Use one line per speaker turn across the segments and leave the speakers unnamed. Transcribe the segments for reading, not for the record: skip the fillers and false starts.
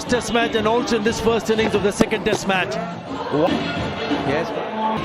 Test match and also in this first innings of the second test match.
Yes,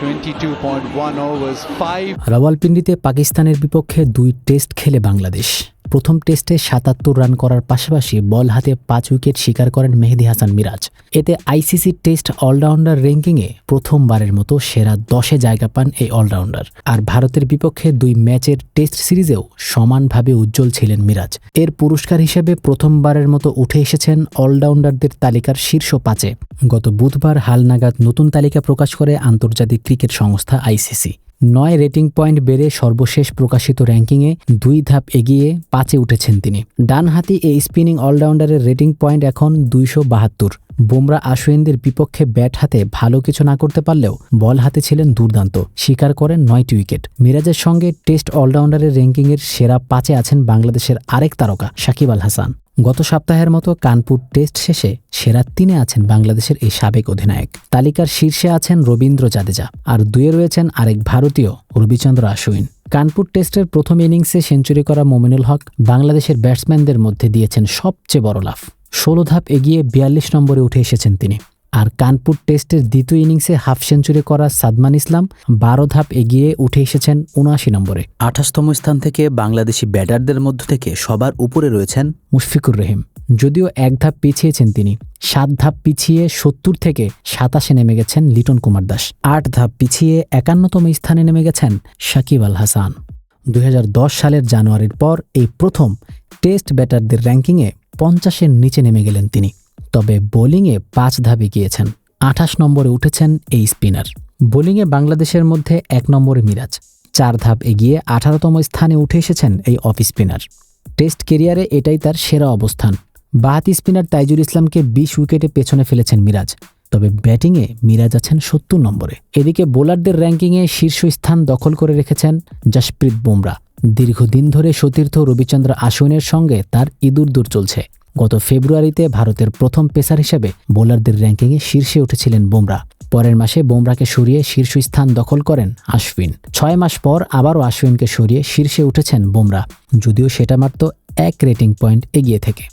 22.1 overs, 5.
রাওয়ালপিন্ডিতে পাকিস্তানের বিপক্ষে 2 test খেলে বাংলাদেশ। প্রথম টেস্টে 77 run করার পাশাপাশি বল হাতে 5 উইকেট শিকার করেন মেহেদী হাসান মিরাজ। এতে আইসিসি টেস্ট অলরাউন্ডার র্যাঙ্কিংয়ে প্রথমবারের মতো সেরা 10-এ জায়গা পান এই অলরাউন্ডার। আর ভারতের বিপক্ষে 2 ম্যাচের টেস্ট সিরিজেও সমানভাবে উজ্জ্বল ছিলেন মিরাজ। এর পুরস্কার হিসেবে প্রথমবারের মতো উঠে এসেছেন অলরাউন্ডারদের তালিকার শীর্ষ 5-এ। গত বুধবার হালনাগাদ নতুন তালিকা প্রকাশ করে আন্তর্জাতিক ক্রিকেট সংস্থা আইসিসি। 9 রেটিং পয়েন্ট বেড়ে সর্বশেষ প্রকাশিত র্যাঙ্কিংয়ে 2 ধাপ এগিয়ে 5-এ উঠেছেন তিনি। ডানহাতি এই স্পিনিং অলরাউন্ডারের রেটিং পয়েন্ট এখন 272। বুমরা আশ্বিনদের বিপক্ষে ব্যাট হাতে ভালো কিছু না করতে পারলেও বল হাতে ছিলেন দুর্দান্ত, শিকার করেন 9টি উইকেট। মিরাজের সঙ্গে টেস্ট অলরাউন্ডারের র্যাঙ্কিংয়ের সেরা 5-এ আছেন বাংলাদেশের আরেক তারকা সাকিব আল হাসান। গত সপ্তাহের মতো কানপুর টেস্ট শেষে সেরা 3-এ আছেন বাংলাদেশের এই সাবেক অধিনায়ক। তালিকার শীর্ষে আছেন রবীন্দ্র জাদেজা, আর 2-এ রয়েছেন আরেক ভারতীয় রবিচন্দ্র আশ্বিন। কানপুর টেস্টের প্রথম ইনিংসে সেঞ্চুরি করা মোমিনুল হক বাংলাদেশের ব্যাটসম্যানদের মধ্যে দিয়েছেন সবচেয়ে বড় লাফ। 16 ধাপ এগিয়ে 42 নম্বরে উঠে এসেছেন তিনি। আর কানপুর টেস্টের দ্বিতীয় ইনিংসে হাফ সেঞ্চুরি করা সাদমান ইসলাম 12 ধাপ এগিয়ে উঠে এসেছেন 79 নম্বরে। 28তম স্থান থেকে বাংলাদেশি ব্যাটারদের মধ্য থেকে সবার উপরে রয়েছেন মুশফিকুর রহিম। যদিও 1 ধাপ পিছিয়েছেন তিনি, 7 ধাপ পিছিয়ে 70 থেকে 27-এ নেমে গেছেন লিটন কুমার দাস। 8 ধাপ পিছিয়ে 51তম স্থানে নেমে গেছেন সাকিব আল হাসান। 2010 সালের জানুয়ারির পর এই প্রথম টেস্ট ব্যাটারদের র্যাঙ্কিংয়ে 50-এর নিচে নেমে গেলেন তিনি। তবে বোলিংয়ে 5 ধাপ এগিয়েছেন, 28 নম্বরে উঠেছেন এই স্পিনার। বোলিংয়ে বাংলাদেশের মধ্যে 1 নম্বরে মিরাজ, 4 ধাপ এগিয়ে 18তম স্থানে উঠে এসেছেন এই অফ স্পিনার। টেস্ট কেরিয়ারে এটাই তার সেরা অবস্থান। বাহাতি স্পিনার তাইজুল ইসলামকে 20 উইকেটে পেছনে ফেলেছেন মিরাজ। তবে ব্যাটিংয়ে মিরাজ আছেন 70 নম্বরে। এদিকে বোলারদের র্যাঙ্কিংয়ে শীর্ষ স্থান দখল করে রেখেছেন জশপ্রীত বুমরা। দীর্ঘদিন ধরে সতীর্থ রবিচন্দ্র আশ্বিনের সঙ্গে তার ইদুরদুর চলছে। গত ফেব্রুয়ারিতে ভারতের প্রথম পেসার হিসেবে বোলারদের র্যাঙ্কিংয়ে শীর্ষে উঠেছিলেন বুমরা। পরের মাসে বুমরাকে সরিয়ে শীর্ষ স্থান দখল করেন আশ্বিন। 6 মাস পর আবারও আশ্বিনকে সরিয়ে শীর্ষে উঠেছেন বুমরা, যদিও সেটা মাত্র 1 রেটিং পয়েন্ট এগিয়ে থেকে।